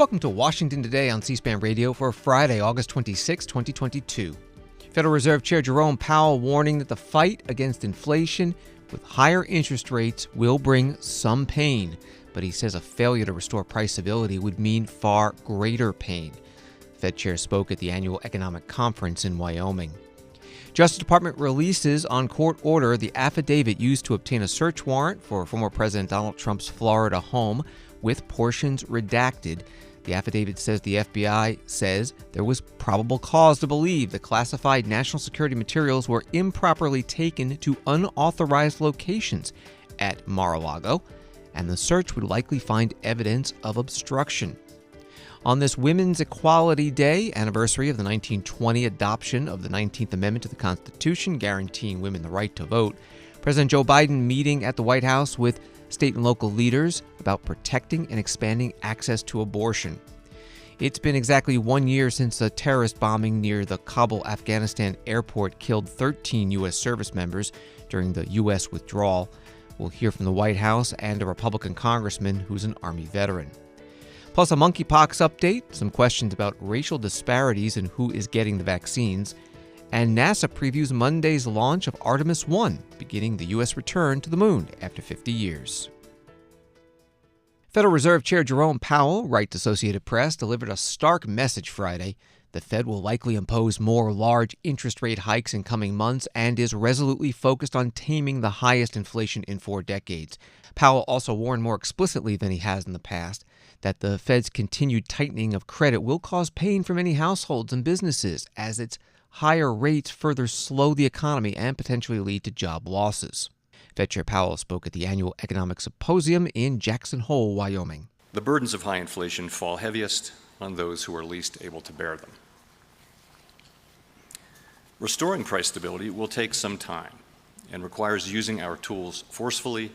Welcome to Washington Today on C-SPAN Radio for Friday, August 26, 2022. Federal Reserve Chair Jerome Powell warning that the fight against inflation with higher interest rates will bring some pain, but he says a failure to restore price stability would mean far greater pain. Fed Chair spoke at the annual economic conference in Wyoming. Justice Department releases on court order the affidavit used to obtain a search warrant for former President Donald Trump's Florida home, with portions redacted. The affidavit says the FBI says there was probable cause to believe that classified national security materials were improperly taken to unauthorized locations at Mar-a-Lago, and the search would likely find evidence of obstruction. On this Women's Equality Day, anniversary of the 1920 adoption of the 19th Amendment to the Constitution, guaranteeing women the right to vote, President Joe Biden meeting at the White House with state and local leaders about protecting and expanding access to abortion. It's been exactly 1 year since a terrorist bombing near the Kabul, Afghanistan airport killed 13 U.S. service members during the U.S. withdrawal. We'll hear from the White House and a Republican congressman who's an Army veteran. Plus a monkeypox update, some questions about racial disparities and who is getting the vaccines, and NASA previews Monday's launch of Artemis 1, beginning the U.S. return to the moon after 50 years. Federal Reserve Chair Jerome Powell, writes Associated Press, delivered a stark message Friday. The Fed will likely impose more large interest rate hikes in coming months and is resolutely focused on taming the highest inflation in 4 decades. Powell also warned more explicitly than he has in the past that the Fed's continued tightening of credit will cause pain for many households and businesses, as its higher rates further slow the economy and potentially lead to job losses. Fed Chair Powell spoke at the annual economic symposium in Jackson Hole, Wyoming. The burdens of high inflation fall heaviest on those who are least able to bear them. Restoring price stability will take some time and requires using our tools forcefully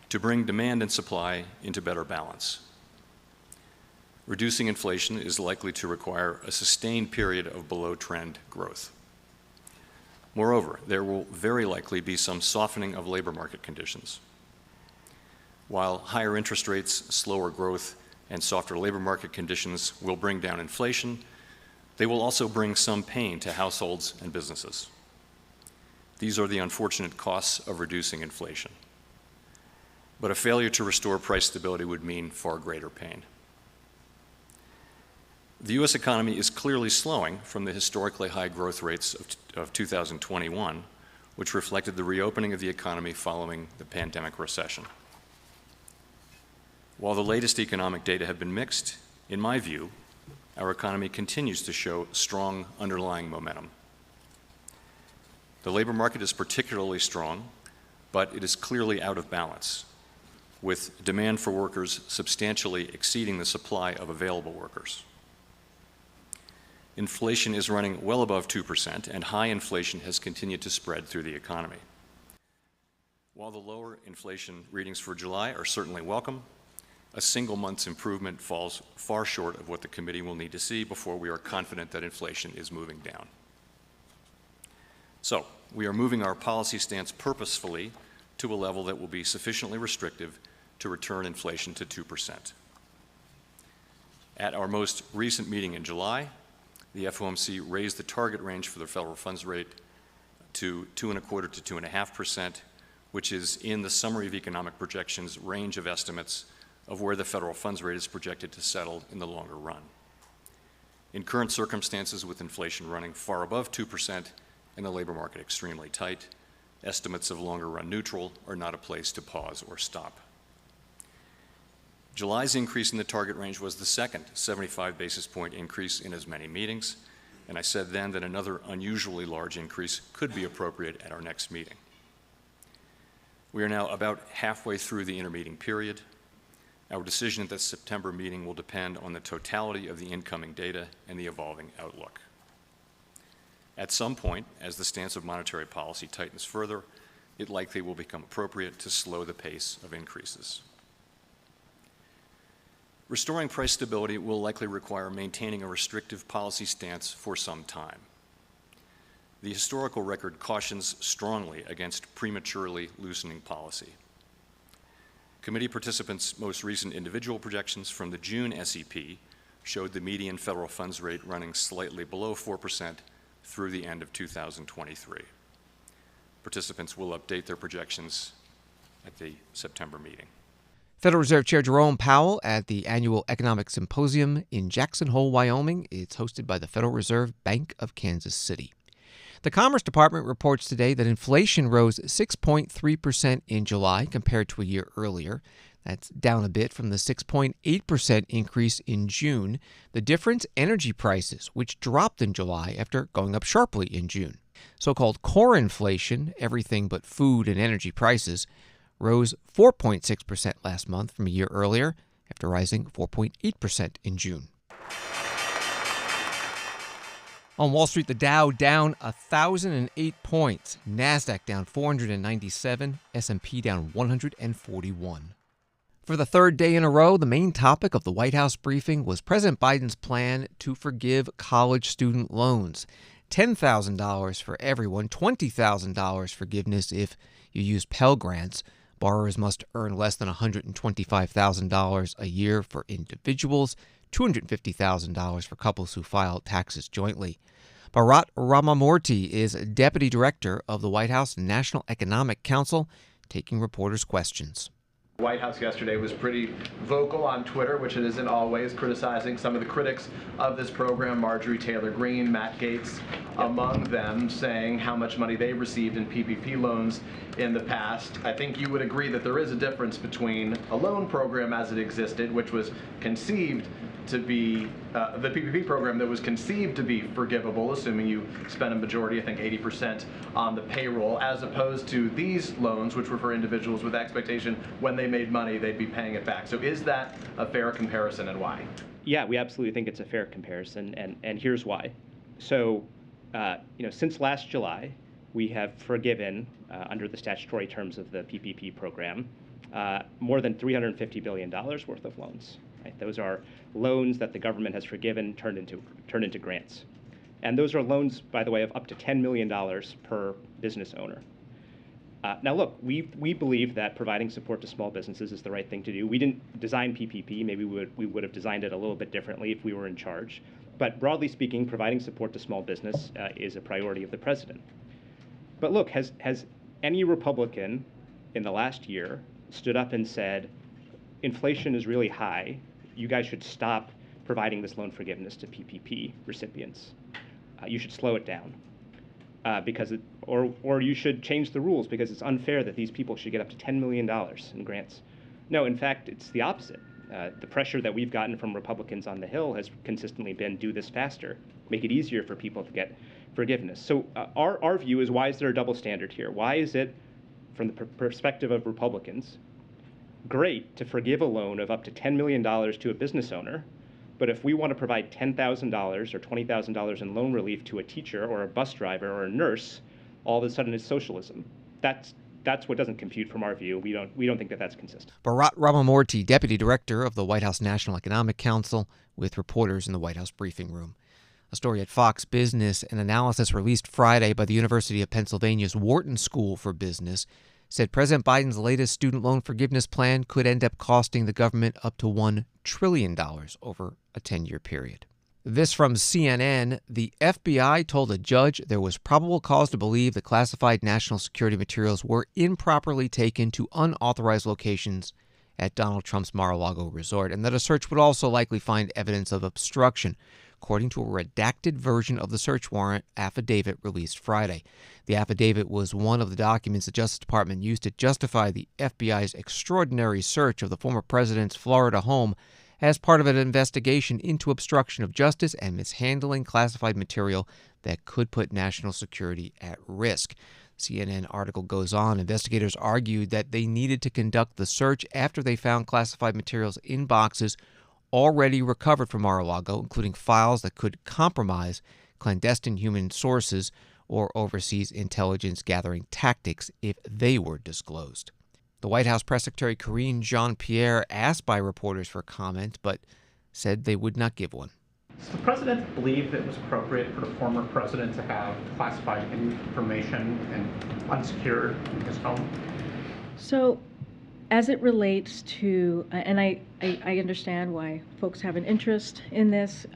to bring demand and supply into better balance. Reducing inflation is likely to require a sustained period of below-trend growth. Moreover, there will very likely be some softening of labor market conditions. While higher interest rates, slower growth, and softer labor market conditions will bring down inflation, they will also bring some pain to households and businesses. These are the unfortunate costs of reducing inflation. But a failure to restore price stability would mean far greater pain. The U.S. economy is clearly slowing from the historically high growth rates of 2021, which reflected the reopening of the economy following the pandemic recession. While the latest economic data have been mixed, in my view, our economy continues to show strong underlying momentum. The labor market is particularly strong, but it is clearly out of balance, with demand for workers substantially exceeding the supply of available workers. Inflation is running well above 2%, and high inflation has continued to spread through the economy. While the lower inflation readings for July are certainly welcome, a single month's improvement falls far short of what the committee will need to see before we are confident that inflation is moving down. So, we are moving our policy stance purposefully to a level that will be sufficiently restrictive to return inflation to 2%. At our most recent meeting in July, the FOMC raised the target range for the federal funds rate to 2.25% to 2.5%, which is in the summary of economic projections range of estimates of where the federal funds rate is projected to settle in the longer run. In current circumstances, with inflation running far above 2% and the labor market extremely tight, estimates of longer run neutral are not a place to pause or stop. July's increase in the target range was the second 75 basis point increase in as many meetings, and I said then that another unusually large increase could be appropriate at our next meeting. We are now about halfway through the intermeeting period. Our decision at the September meeting will depend on the totality of the incoming data and the evolving outlook. At some point, as the stance of monetary policy tightens further, it likely will become appropriate to slow the pace of increases. Restoring price stability will likely require maintaining a restrictive policy stance for some time. The historical record cautions strongly against prematurely loosening policy. Committee participants' most recent individual projections from the June SEP showed the median federal funds rate running slightly below 4% through the end of 2023. Participants will update their projections at the September meeting. Federal Reserve Chair Jerome Powell at the annual Economic Symposium in Jackson Hole, Wyoming. It's hosted by the Federal Reserve Bank of Kansas City. The Commerce Department reports today that inflation rose 6.3% in July compared to a year earlier. That's down a bit from the 6.8% increase in June. The difference, energy prices, which dropped in July after going up sharply in June. So-called core inflation, everything but food and energy prices, rose 4.6% last month from a year earlier after rising 4.8% in June. On Wall Street, the Dow down 1,008 points, NASDAQ down 497, S&P down 141. For the third day in a row, the main topic of the White House briefing was President Biden's plan to forgive college student loans. $10,000 for everyone, $20,000 forgiveness if you use Pell Grants. Borrowers must earn less than $125,000 a year for individuals, $250,000 for couples who file taxes jointly. Bharat Ramamurthy is Deputy Director of the White House National Economic Council, taking reporters' questions. The White House yesterday was pretty vocal on Twitter, which it isn't always, criticizing some of the critics of this program, Marjorie Taylor Greene, Matt Gaetz, among them, saying how much money they received in PPP loans in the past. I think you would agree that there is a difference between a loan program as it existed, which was conceived to be the PPP program that was conceived to be forgivable, assuming you spent a majority, I think 80%, on the payroll, as opposed to these loans, which were for individuals with expectation when they made money, they'd be paying it back. So is that a fair comparison, and why? Yeah, we absolutely think it's a fair comparison, and here's why. So, since last July, we have forgiven, under the statutory terms of the PPP program, more than $350 billion worth of loans. Right? Those are loans that the government has forgiven, turned into grants. And those are loans, by the way, of up to $10 million per business owner. Now, look, we believe that providing support to small businesses is the right thing to do. We didn't design PPP. Maybe we would have designed it a little bit differently if we were in charge. But broadly speaking, providing support to small business is a priority of the president. But look, has any Republican in the last year stood up and said, inflation is really high, you guys should stop providing this loan forgiveness to PPP recipients. You should slow it down, or you should change the rules because it's unfair that these people should get up to $10 million in grants. No, in fact, it's the opposite. The pressure that we've gotten from Republicans on the Hill has consistently been do this faster, make it easier for people to get forgiveness. So our view is, why is there a double standard here? Why is it, from the perspective of Republicans, great to forgive a loan of up to $10 million to a business owner, but if we want to provide $10,000 or $20,000 in loan relief to a teacher or a bus driver or a nurse, all of a sudden it's socialism. That's what doesn't compute from our view. We don't think that that's consistent. Bharat Ramamurthy, Deputy Director of the White House National Economic Council, with reporters in the White House briefing room. A story at Fox Business, an analysis released Friday by the University of Pennsylvania's Wharton School for Business, said President Biden's latest student loan forgiveness plan could end up costing the government up to $1 trillion over a 10-year period. This from CNN. The FBI told a judge there was probable cause to believe that classified national security materials were improperly taken to unauthorized locations at Donald Trump's Mar-a-Lago resort, and that a search would also likely find evidence of obstruction, according to a redacted version of the search warrant affidavit released Friday. The affidavit was one of the documents the Justice Department used to justify the FBI's extraordinary search of the former president's Florida home as part of an investigation into obstruction of justice and mishandling classified material that could put national security at risk. CNN article goes on. Investigators argued that they needed to conduct the search after they found classified materials in boxes already recovered from Mar-a-Lago, including files that could compromise clandestine human sources or overseas intelligence gathering tactics if they were disclosed. The White House Press Secretary Karine Jean-Pierre asked by reporters for comment, but said they would not give one. Does the president believe it was appropriate for the former president to have classified information and unsecured in his home? So, As it relates to, and I understand why folks have an interest in this,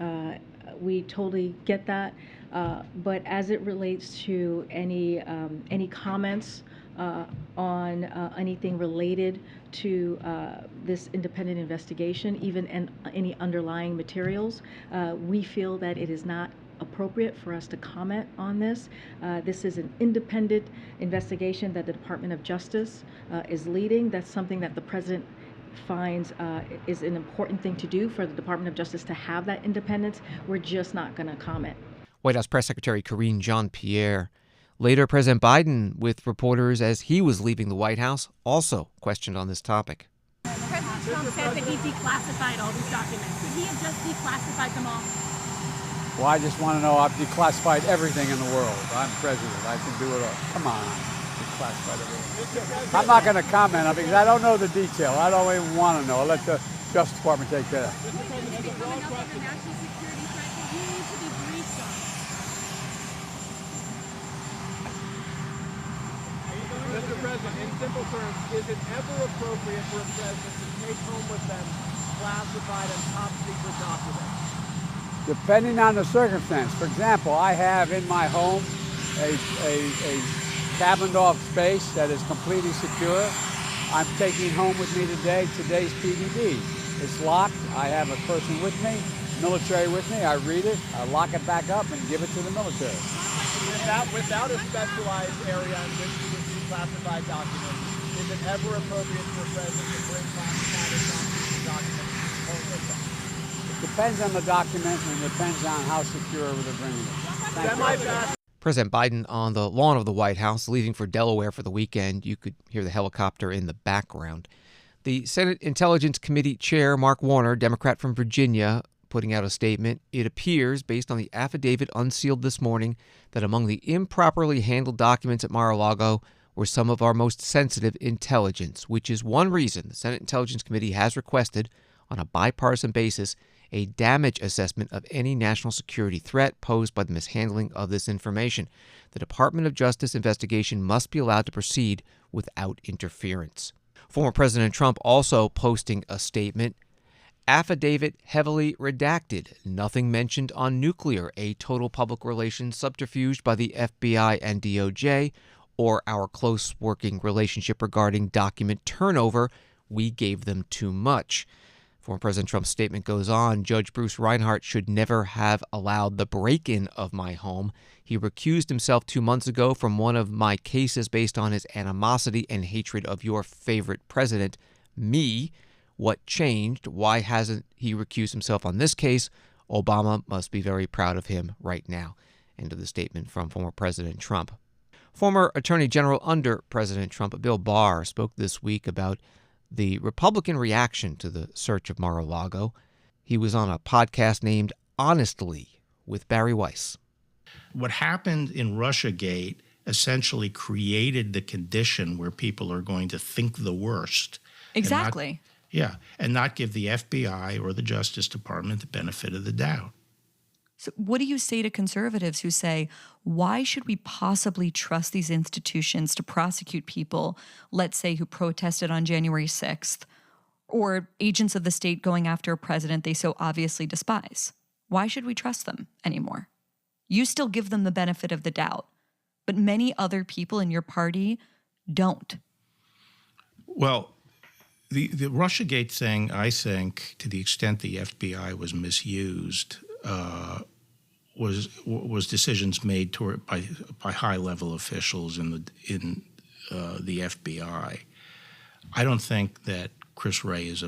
we totally get that, but as it relates to any comments on anything related to this independent investigation, even any underlying materials, we feel that it is not appropriate for us to comment on this. This is an independent investigation that the Department of Justice is leading. That's something that the President finds is an important thing to do for the Department of Justice to have that independence. We're just not going to comment. White House Press Secretary Karine Jean-Pierre. Later, President Biden, with reporters as he was leaving the White House, also questioned on this topic. President Trump said that he declassified all these documents. Could he have just declassified them all? Well, I just want to know, I've declassified everything in the world. I'm president. I can do it all. Come on. Declassified everything. I'm not going to comment on it because I don't know the detail. I don't even want to know. I'll let the Justice Department take care of it. Mr. President, in simple terms, is it ever appropriate for a president to take home with them classified and top secret documents? Depending on the circumstance. For example, I have in my home a cabined off space that is completely secure. I'm taking home with me today today's PDD. It's locked. I have a person with me, military with me. I read it, I lock it back up and give it to the military. Without a specialized area in which to receive classified documents, is it ever appropriate for a president to bring classified and top-secret documents home with them? It depends on the document and it depends on how secure they're bringing it. President Biden on the lawn of the White House, leaving for Delaware for the weekend. You could hear the helicopter in the background. The Senate Intelligence Committee Chair, Mark Warner, Democrat from Virginia, putting out a statement. It appears, based on the affidavit unsealed this morning, that among the improperly handled documents at Mar-a-Lago were some of our most sensitive intelligence, which is one reason the Senate Intelligence Committee has requested, on a bipartisan basis, a damage assessment of any national security threat posed by the mishandling of this information. The Department of Justice investigation must be allowed to proceed without interference. Former President Trump also posting a statement. Affidavit heavily redacted. Nothing mentioned on nuclear, a total public relations subterfuge by the FBI and DOJ, or our close working relationship regarding document turnover. We gave them too much. Former President Trump's statement goes on, Judge Bruce Reinhart should never have allowed the break-in of my home. He recused himself 2 months ago from one of my cases based on his animosity and hatred of your favorite president, me. What changed? Why hasn't he recused himself on this case? Obama must be very proud of him right now. End of the statement from former President Trump. Former Attorney General under President Trump, Bill Barr, spoke this week about the Republican reaction to the search of Mar-a-Lago. He was on a podcast named Honestly with Barry Weiss. What happened in Russiagate essentially created the condition where people are going to think the worst. Exactly. And not give the FBI or the Justice Department the benefit of the doubt. So what do you say to conservatives who say, why should we possibly trust these institutions to prosecute people, let's say, who protested on January 6th, or agents of the state going after a president they so obviously despise? Why should we trust them anymore? You still give them the benefit of the doubt, but many other people in your party don't. Well, the Russiagate thing, I think, to the extent the FBI was misused, was decisions made by high-level officials in the FBI. I don't think that Chris Wray is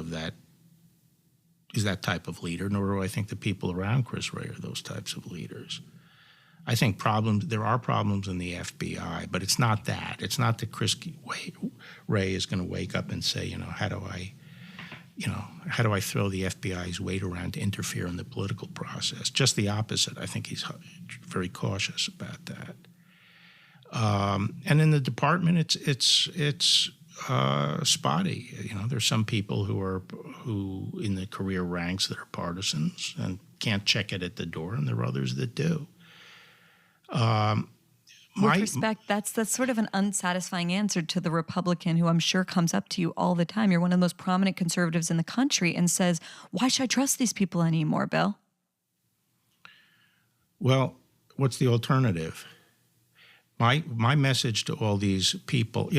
that type of leader, nor do I think the people around Chris Wray are those types of leaders. I think there are problems in the FBI, but it's not that. It's not that Chris Wray is going to wake up and say, how do I throw the FBI's weight around to interfere in the political process? Just the opposite. I think he's very cautious about that. And in the department, it's spotty. There's some people who in the career ranks that are partisans and can't check it at the door, and there are others that do. with respect, that's sort of an unsatisfying answer to the Republican who I'm sure comes up to you all the time. You're one of the most prominent conservatives in the country and says, why should I trust these people anymore, Bill? Well, what's the alternative? My message to all these people,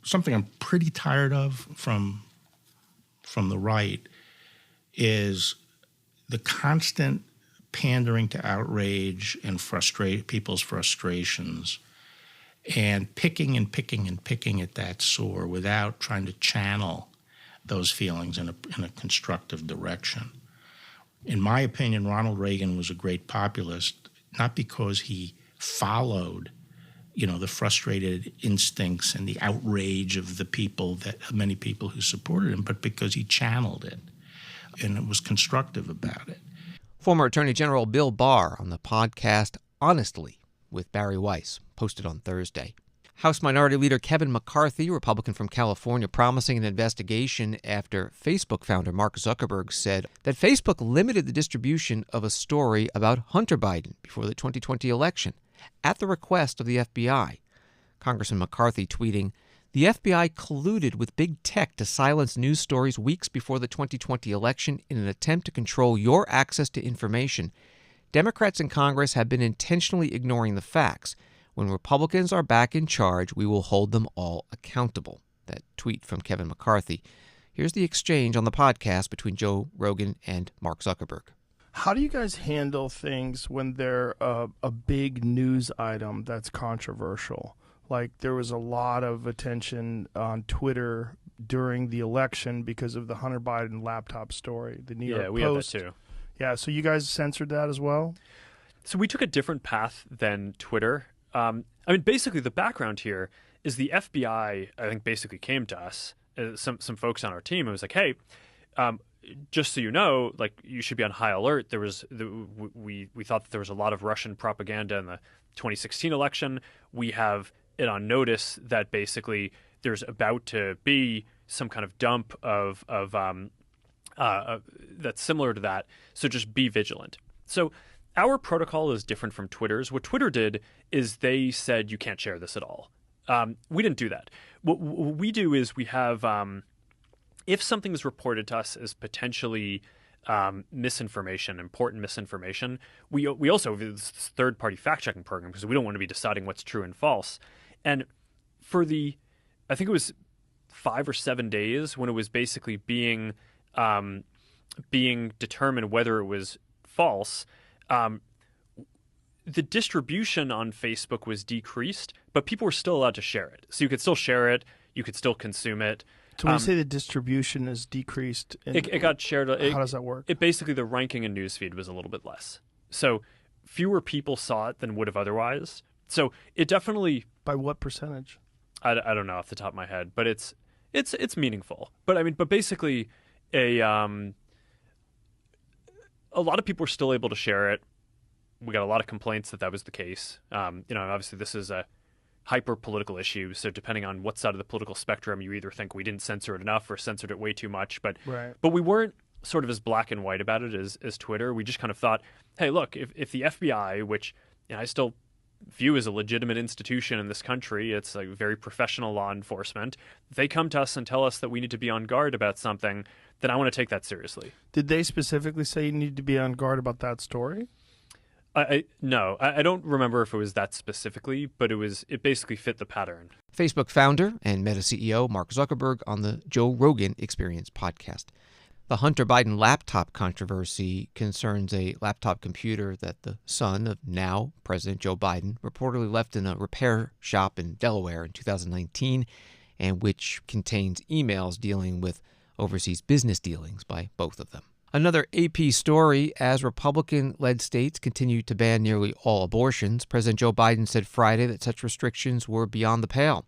something I'm pretty tired of from the right is the constant pandering to outrage and frustrate people's frustrations and picking at that sore without trying to channel those feelings in a constructive direction. In my opinion, Ronald Reagan was a great populist, not because he followed the frustrated instincts and the outrage of many people who supported him, but because he channeled it and was constructive about it. Former Attorney General Bill Barr on the podcast Honestly with Barry Weiss, posted on Thursday. House Minority Leader Kevin McCarthy, Republican from California, promising an investigation after Facebook founder Mark Zuckerberg said that Facebook limited the distribution of a story about Hunter Biden before the 2020 election at the request of the FBI. Congressman McCarthy tweeting, "The FBI colluded with big tech to silence news stories weeks before the 2020 election in an attempt to control your access to information. Democrats in Congress have been intentionally ignoring the facts. When Republicans are back in charge, we will hold them all accountable." That tweet from Kevin McCarthy. Here's the exchange on the podcast between Joe Rogan and Mark Zuckerberg. How do you guys handle things when they're a big news item that's controversial? Like there was a lot of attention on Twitter during the election because of the Hunter Biden laptop story. The New York Post. Yeah, we have that too. Yeah, so you guys censored that as well? So we took a different path than Twitter. Basically the background here is the FBI, I think, basically came to us, some folks on our team, and was like, hey, just so you know, like you should be on high alert. We thought that there was a lot of Russian propaganda in the 2016 election. We have it on notice that basically there's about to be some kind of dump of that's similar to that. So just be vigilant. So our protocol is different from Twitter's. What Twitter did is they said you can't share this at all. We didn't do that. What we do is we have if something is reported to us as potentially misinformation, important misinformation, we also have this third-party fact-checking program because we don't want to be deciding what's true and false. And for I think it was 5 or 7 days when it was basically being determined whether it was false, the distribution on Facebook was decreased, but people were still allowed to share it. So you could still share it, you could still consume it. So when you say the distribution is decreased, it got shared. How does that work? It basically, the ranking in newsfeed was a little bit less. So fewer people saw it than would have otherwise. So it definitely... By what percentage? I don't know off the top of my head, but it's meaningful. But basically, a lot of people were still able to share it. We got a lot of complaints that was the case. Obviously this is a hyper-political issue, so depending on what side of the political spectrum, you either think we didn't censor it enough or censored it way too much. But we weren't sort of as black and white about it as Twitter. We just kind of thought, hey, look, if the FBI, which I still view as a legitimate institution in this country, it's like very professional law enforcement, if they come to us and tell us that we need to be on guard about something, then I want to take that seriously. Did they specifically say you need to be on guard about that story? No, I don't remember if it was that specifically, but it basically fit the pattern. Facebook founder and Meta CEO Mark Zuckerberg on the Joe Rogan Experience podcast. The Hunter Biden laptop controversy concerns a laptop computer that the son of now President Joe Biden reportedly left in a repair shop in Delaware in 2019, and which contains emails dealing with overseas business dealings by both of them. Another AP story, as Republican-led states continue to ban nearly all abortions, President Joe Biden said Friday that such restrictions were beyond the pale.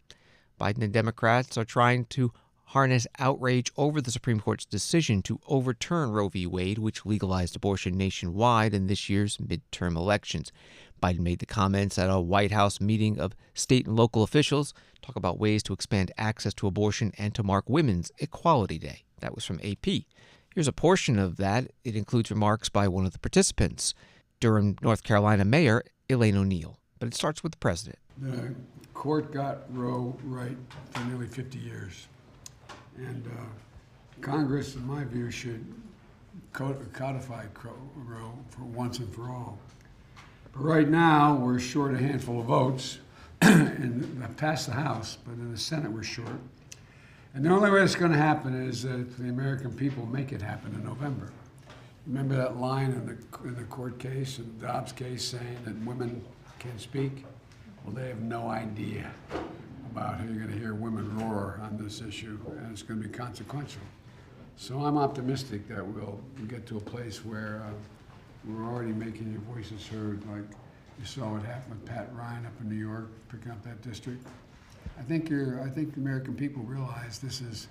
Biden and Democrats are trying to harness outrage over the Supreme Court's decision to overturn Roe v. Wade, which legalized abortion nationwide in this year's midterm elections. Biden made the comments at a White House meeting of state and local officials, talk about ways to expand access to abortion and to mark Women's Equality Day. That was from AP. Here's a portion of that. It includes remarks by one of the participants, Durham, North Carolina Mayor Elaine O'Neill. but it starts with the president. The court got Roe right for nearly 50 years. And Congress, in my view, should codify Roe for once and for all. But right now, we're short a handful of votes, and passed the House, but in the Senate we're short. And the only way it's going to happen is that the American people make it happen in November. Remember that line in the court case, in the Dobbs case, saying that women can't speak? Well, they have no idea about how you're going to hear women roar on this issue, and it's going to be consequential. So I'm optimistic that we'll get to a place where we're already making your voices heard, like you saw what happened with Pat Ryan up in New York, picking up that district. I think the American people realize this is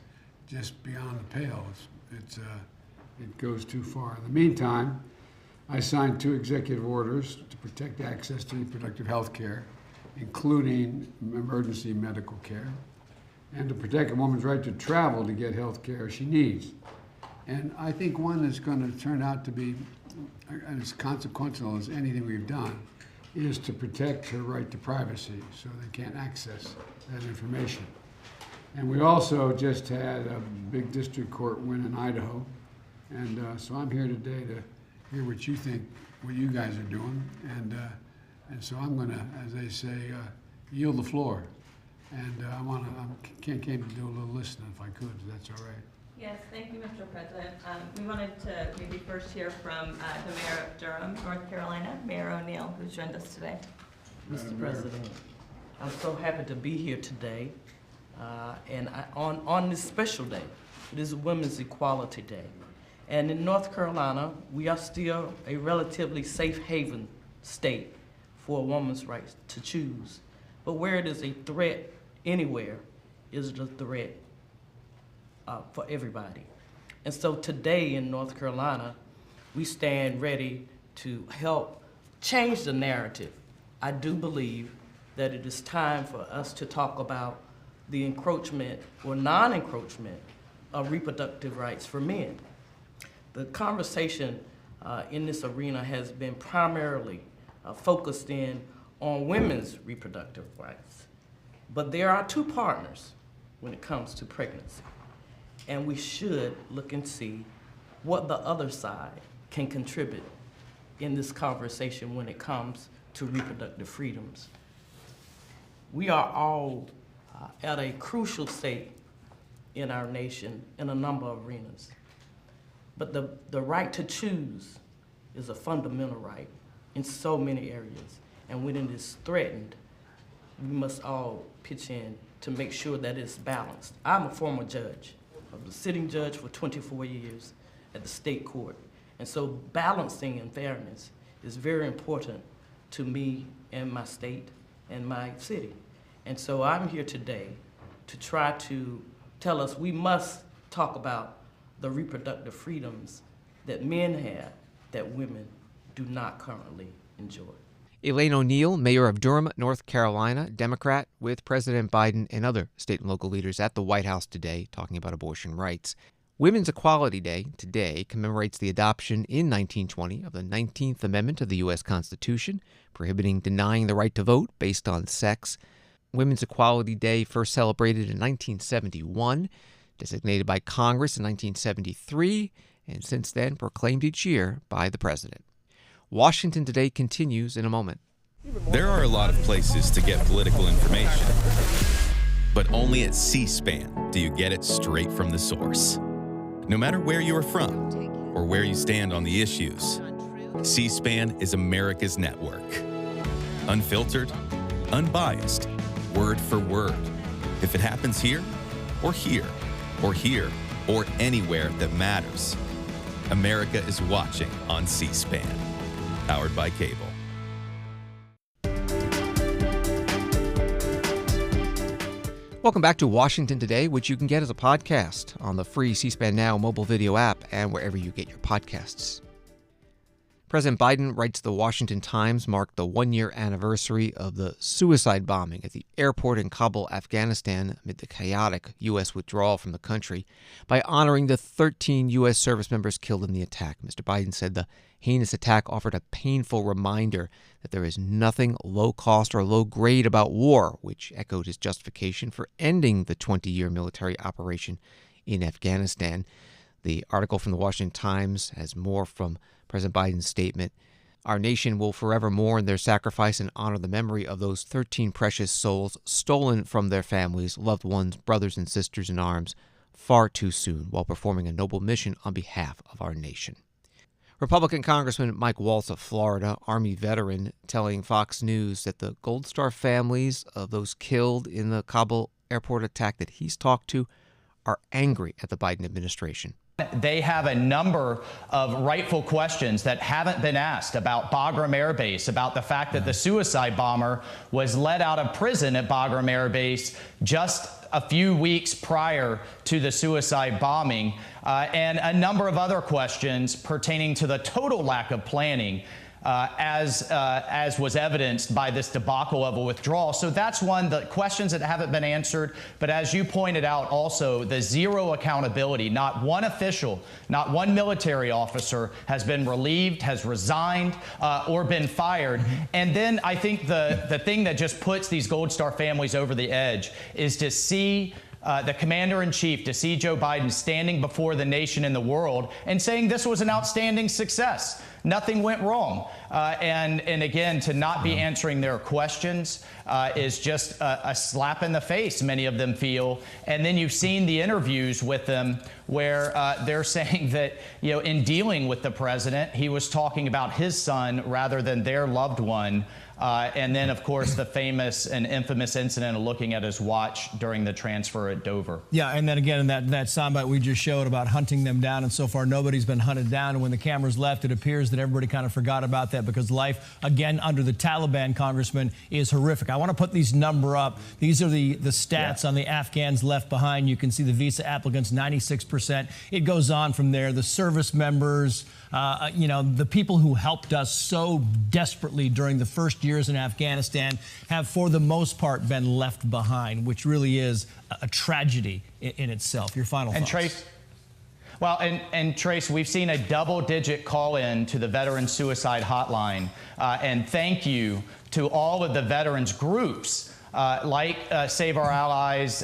just beyond the pale. It goes too far. In the meantime, I signed 2 executive orders to protect access to reproductive health care, including emergency medical care, and to protect a woman's right to travel to get health care she needs. And I think one that's going to turn out to be as consequential as anything we've done is to protect her right to privacy so they can't access that information. And we also just had a big district court win in Idaho. And so I'm here today to hear what you think, what you guys are doing. And so I'm going to, as they say, yield the floor. And I came to do a little listening if I could, if that's all right. Yes, thank you, Mr. President. We wanted to maybe first hear from the Mayor of Durham, North Carolina, Mayor O'Neill, who's joined us today. Mr. President, I'm so happy to be here today. And on this special day, it is Women's Equality Day. And in North Carolina, we are still a relatively safe haven state for a woman's right to choose. But where it is a threat anywhere is the threat for everybody. And so today in North Carolina, we stand ready to help change the narrative. I do believe that it is time for us to talk about the encroachment or non-encroachment of reproductive rights for men. The conversation in this arena has been primarily focused in on women's reproductive rights. But there are 2 partners when it comes to pregnancy. And we should look and see what the other side can contribute in this conversation when it comes to reproductive freedoms. We are all at a crucial state in our nation in a number of arenas. But the right to choose is a fundamental right in so many areas. And when it is threatened, we must all pitch in to make sure that it's balanced. I'm a former judge. I was a sitting judge for 24 years at the state court. And so balancing and fairness is very important to me and my state and my city. And so I'm here today to try to tell us we must talk about the reproductive freedoms that men have that women do not currently enjoy. Elaine O'Neill, Mayor of Durham, North Carolina, Democrat, with President Biden and other state and local leaders at the White House today talking about abortion rights. Women's Equality Day today commemorates the adoption in 1920 of the 19th Amendment to the U.S. Constitution, prohibiting denying the right to vote based on sex. Women's Equality Day first celebrated in 1971, designated by Congress in 1973, and since then proclaimed each year by the President. Washington Today continues in a moment. There are a lot of places to get political information, but only at C-SPAN do you get it straight from the source. No matter where you are from or where you stand on the issues, C-SPAN is America's network. Unfiltered, unbiased, word for word. If it happens here, or here, or here, or anywhere that matters, America is watching on C-SPAN. Powered by cable. Welcome back to Washington Today, which you can get as a podcast on the free C-SPAN Now mobile video app and wherever you get your podcasts. President Biden writes the Washington Times marked the one-year anniversary of the suicide bombing at the airport in Kabul, Afghanistan, amid the chaotic U.S. withdrawal from the country, by honoring the 13 U.S. service members killed in the attack. Mr. Biden said the heinous attack offered a painful reminder that there is nothing low-cost or low-grade about war, which echoed his justification for ending the 20-year military operation in Afghanistan. The article from the Washington Times has more from President Biden's statement. Our nation will forever mourn their sacrifice and honor the memory of those 13 precious souls stolen from their families, loved ones, brothers and sisters in arms far too soon while performing a noble mission on behalf of our nation. Republican Congressman Mike Waltz of Florida, Army veteran, telling Fox News that the Gold Star families of those killed in the Kabul airport attack that he's talked to are angry at the Biden administration. They have a number of rightful questions that haven't been asked about Bagram Air Base, about the fact that the suicide bomber was let out of prison at Bagram Air Base just a few weeks prior to the suicide bombing, and a number of other questions pertaining to the total lack of planning as was evidenced by this debacle of a withdrawal. So that's one, the questions that haven't been answered. But as you pointed out also, the zero accountability. Not one official, not one military officer has been relieved, has resigned, or been fired. And then I think the thing that just puts these Gold Star families over the edge is to see the commander-in-chief, to see Joe Biden standing before the nation and the world and saying this was an outstanding success. Nothing went wrong. And again, to not be answering their questions is just a slap in the face, many of them feel. And then you've seen the interviews with them where they're saying that, in dealing with the president, he was talking about his son rather than their loved one. And then, of course, the famous and infamous incident of looking at his watch during the transfer at Dover. Yeah, and then again, in that soundbite we just showed about hunting them down, and so far nobody's been hunted down. And when the cameras left, it appears that everybody kind of forgot about that because life, again, under the Taliban, Congressman, is horrific. I want to put these number up. These are the stats on the Afghans left behind. You can see the visa applicants, 96%. It goes on from there. The service members, the people who helped us so desperately during the first years in Afghanistan have, for the most part, been left behind, which really is a tragedy in itself. Your final thoughts. Trace, well, and Trace, we've seen a double-digit call-in to the Veteran Suicide Hotline, and thank you to all of the veterans groups like Save Our Allies,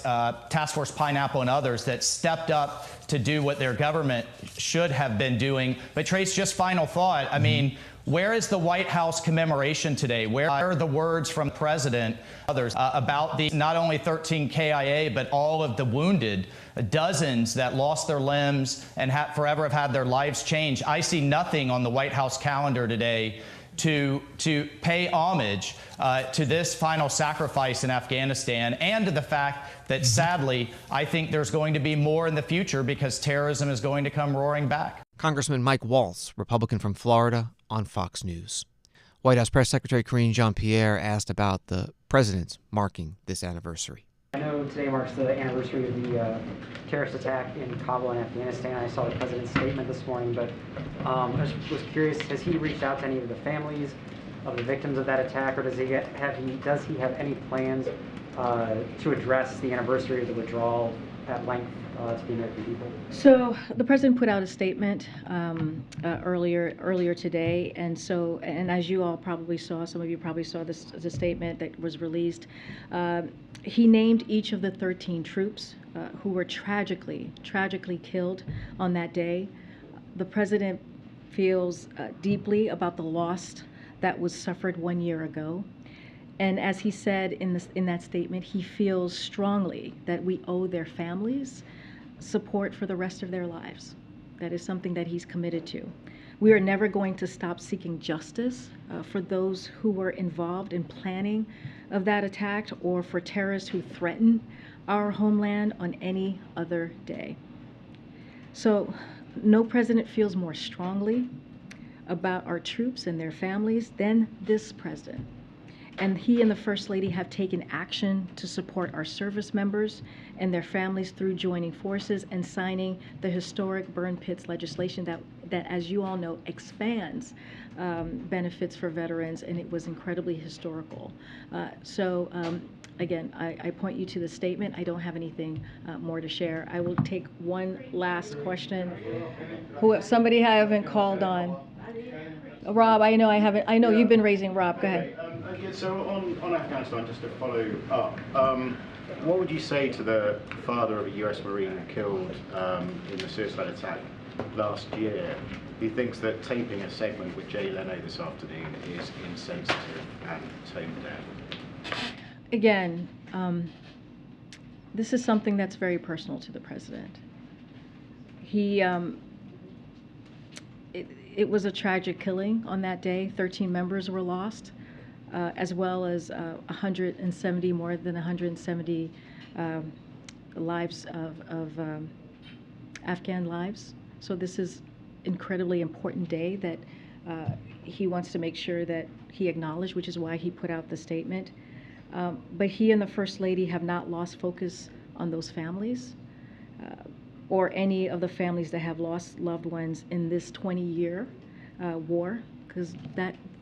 Task Force Pineapple, and others that stepped up to do what their government should have been doing. But Trace, just final thought. I mean, where is the White House commemoration today? Where are the words from the president, others, about the not only 13 KIA, but all of the wounded, dozens that lost their limbs and forever have had their lives changed? I see nothing on the White House calendar today to pay homage to this final sacrifice in Afghanistan, and to the fact that, sadly, I think there's going to be more in the future because terrorism is going to come roaring back. Congressman Mike Waltz, Republican from Florida, on Fox News. White House Press Secretary Karine Jean-Pierre asked about the president's marking this anniversary. I know today marks the anniversary of the terrorist attack in Kabul and Afghanistan. I saw the president's statement this morning, but I was curious, has he reached out to any of the families of the victims of that attack, or does he have any plans to address the anniversary of the withdrawal at length to the American people? So the president put out a statement earlier today, and as you all probably saw, some of you probably saw the statement that was released. He named each of the 13 troops who were tragically killed on that day. The president feels deeply about the loss that was suffered 1 year ago. And as he said in that statement, he feels strongly that we owe their families support for the rest of their lives. That is something that he's committed to. We are never going to stop seeking justice for those who were involved in planning of that attack, or for terrorists who threaten our homeland on any other day. So no president feels more strongly about our troops and their families than this president. And he and the First Lady have taken action to support our service members and their families through joining forces and signing the historic burn pits legislation that, as you all know, expands benefits for veterans, and it was incredibly historical. Again, I point you to the statement. I don't have anything more to share. I will take one last question. Somebody I haven't called on. Rob, I know I haven't. I know you've been raising. Rob, go ahead. Yeah, so on Afghanistan, just to follow up, what would you say to the father of a US Marine killed in the suicide attack last year, who thinks that taping a segment with Jay Leno this afternoon is insensitive and tone deaf? Again, this is something that's very personal to the president. It was a tragic killing on that day. 13 members were lost, as well as 170, more than 170 lives of Afghan lives. So this is incredibly important day that he wants to make sure that he acknowledged, which is why he put out the statement. But he and the First Lady have not lost focus on those families or any of the families that have lost loved ones in this 20-year war, because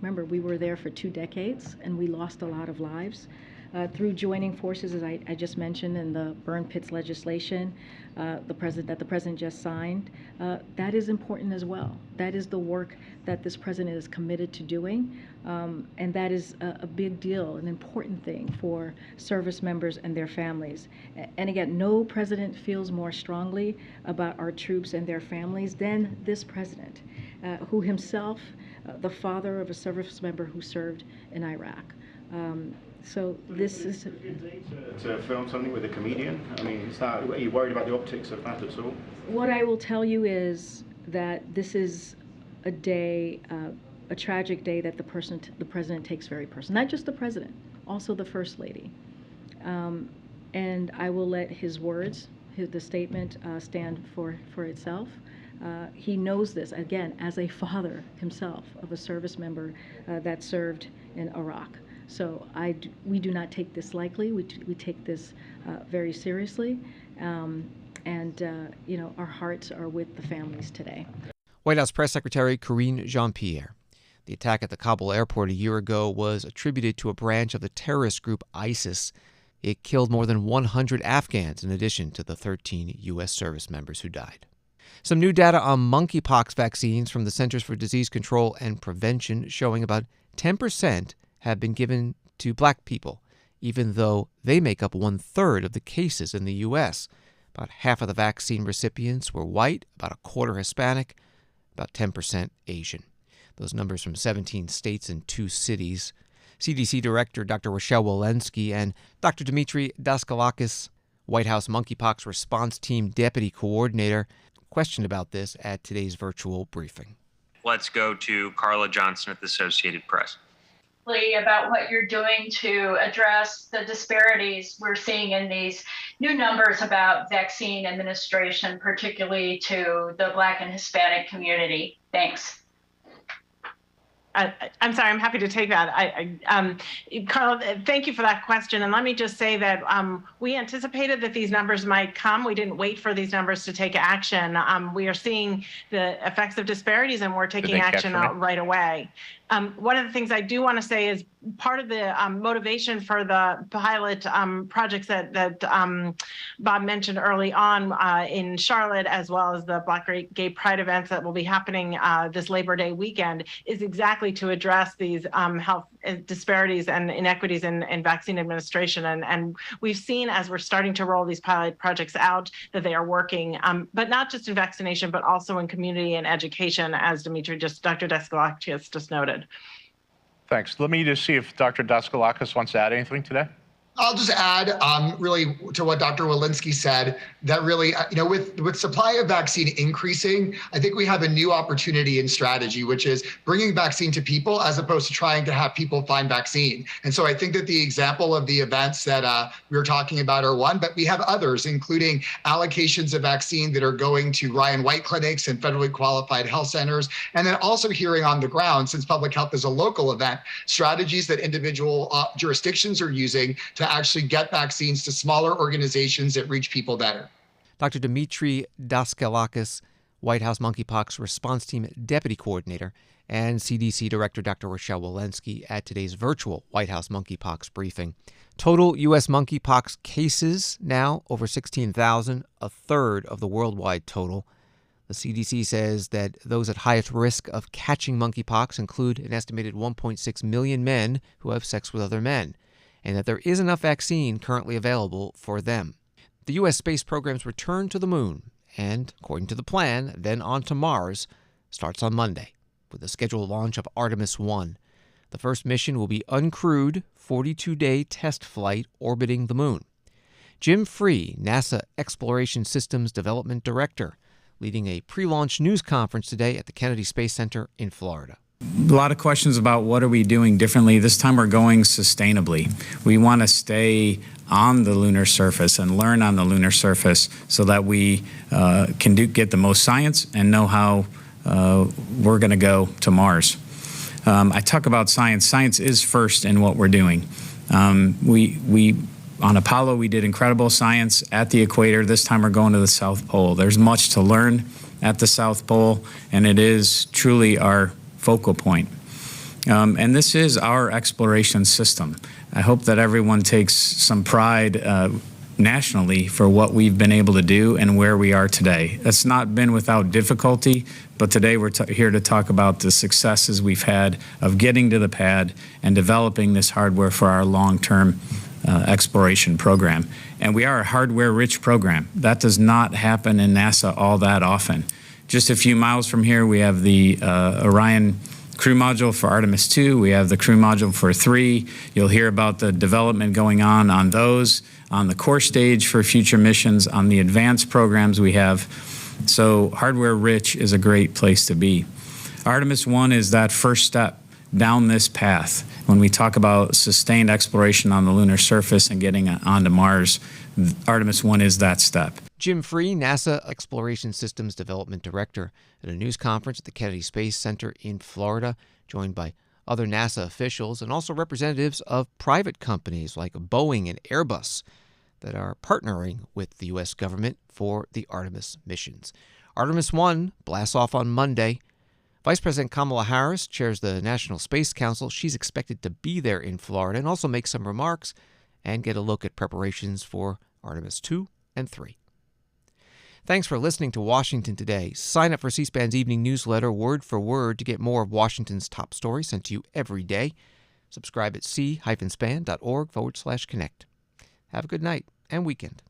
remember, we were there for 2 decades and we lost a lot of lives. Through joining forces, as I just mentioned, in the burn pits legislation that the president just signed, that is important as well. That is the work that this president is committed to doing, and that is a big deal, an important thing for service members and their families. And again, no president feels more strongly about our troops and their families than this president, who himself, the father of a service member who served in Iraq. So this is to film something with a comedian. I mean, are you worried about the optics of that at all? What I will tell you is that this is a day, a tragic day that the president takes very personally. Not just the president, also the First Lady. And I will let his words, the statement, stand for itself. He knows this, again, as a father himself of a service member that served in Iraq. So we do not take this lightly. We take this very seriously, and our hearts are with the families today. White House Press Secretary Karine Jean-Pierre. The attack at the Kabul airport a year ago was attributed to a branch of the terrorist group ISIS. It killed more than 100 Afghans in addition to the 13 U.S. service members who died. Some new data on monkeypox vaccines from the Centers for Disease Control and Prevention showing about 10% have been given to black people, even though they make up 1/3 of the cases in the U.S. About half of the vaccine recipients were white, about a quarter Hispanic, about 10% Asian. Those numbers from 17 states and 2 cities. CDC Director Dr. Rochelle Walensky and Dr. Dmitry Daskalakis, White House Monkeypox Response Team Deputy Coordinator, questioned about this at today's virtual briefing. Let's go to Carla Johnson at the Associated Press. About what you're doing to address the disparities we're seeing in these new numbers about vaccine administration, particularly to the Black and Hispanic community. Thanks. I'm sorry, I'm happy to take that. Carl, thank you for that question. And let me just say that we anticipated that these numbers might come. We didn't wait for these numbers to take action. We are seeing the effects of disparities, and we're taking action right away. One of the things I do want to say is part of the motivation for the pilot projects that Bob mentioned early on in Charlotte, as well as the Black Gay Pride events that will be happening this Labor Day weekend, is exactly to address these health disparities and inequities in vaccine administration. And we've seen, as we're starting to roll these pilot projects out, that they are working, but not just in vaccination, but also in community and education, as Dr. Daskalakis just noted. Thanks. Let me just see if Dr. Daskalakis wants to add anything today. I'll just add really to what Dr. Walensky said, that really, with supply of vaccine increasing, I think we have a new opportunity in strategy, which is bringing vaccine to people as opposed to trying to have people find vaccine. And so I think that the example of the events that we were talking about are one, but we have others, including allocations of vaccine that are going to Ryan White clinics and federally qualified health centers. And then also hearing on the ground, since public health is a local event, strategies that individual jurisdictions are using to to actually get vaccines to smaller organizations that reach people better. Dr. Dmitry Daskalakis, White House Monkeypox Response Team Deputy Coordinator, and CDC Director Dr. Rochelle Walensky at today's virtual White House Monkeypox briefing. Total U.S. monkeypox cases now over 16,000, a third of the worldwide total. The CDC says that those at highest risk of catching monkeypox include an estimated 1.6 million men who have sex with other men, and that there is enough vaccine currently available for them. The U.S. space program's return to the moon, and according to the plan, then on to Mars, starts on Monday with the scheduled launch of Artemis 1. The first mission will be uncrewed, 42-day test flight orbiting the moon. Jim Free, NASA Exploration Systems Development Director, leading a pre-launch news conference today at the Kennedy Space Center in Florida. A lot of questions about what are we doing differently. This time we're going sustainably. We want to stay on the lunar surface and learn on the lunar surface so that we can get the most science and know how we're going to go to Mars. I talk about science. Science is first in what we're doing. On Apollo, we did incredible science at the equator. This time we're going to the South Pole. There's much to learn at the South Pole, and it is truly our focal point. And this is our exploration system. I hope that everyone takes some pride nationally for what we've been able to do and where we are today. It's not been without difficulty, but today we're here to talk about the successes we've had of getting to the pad and developing this hardware for our long-term exploration program. And we are a hardware-rich program. That does not happen in NASA all that often. Just a few miles from here, we have the Orion crew module for Artemis 2. We have the crew module for 3. You'll hear about the development going on those, on the core stage for future missions, on the advanced programs we have. So hardware-rich is a great place to be. Artemis 1 is that first step down this path. When we talk about sustained exploration on the lunar surface and getting onto Mars, Artemis 1 is that step. Jim Free, NASA Exploration Systems Development Director, at a news conference at the Kennedy Space Center in Florida, joined by other NASA officials and also representatives of private companies like Boeing and Airbus that are partnering with the U.S. government for the Artemis missions. Artemis 1 blasts off on Monday. Vice President Kamala Harris chairs the National Space Council. She's expected to be there in Florida and also make some remarks and get a look at preparations for Artemis 2 and 3. Thanks for listening to Washington Today. Sign up for C-SPAN's evening newsletter, word for word, to get more of Washington's top stories sent to you every day. Subscribe at c-span.org/connect. Have a good night and weekend.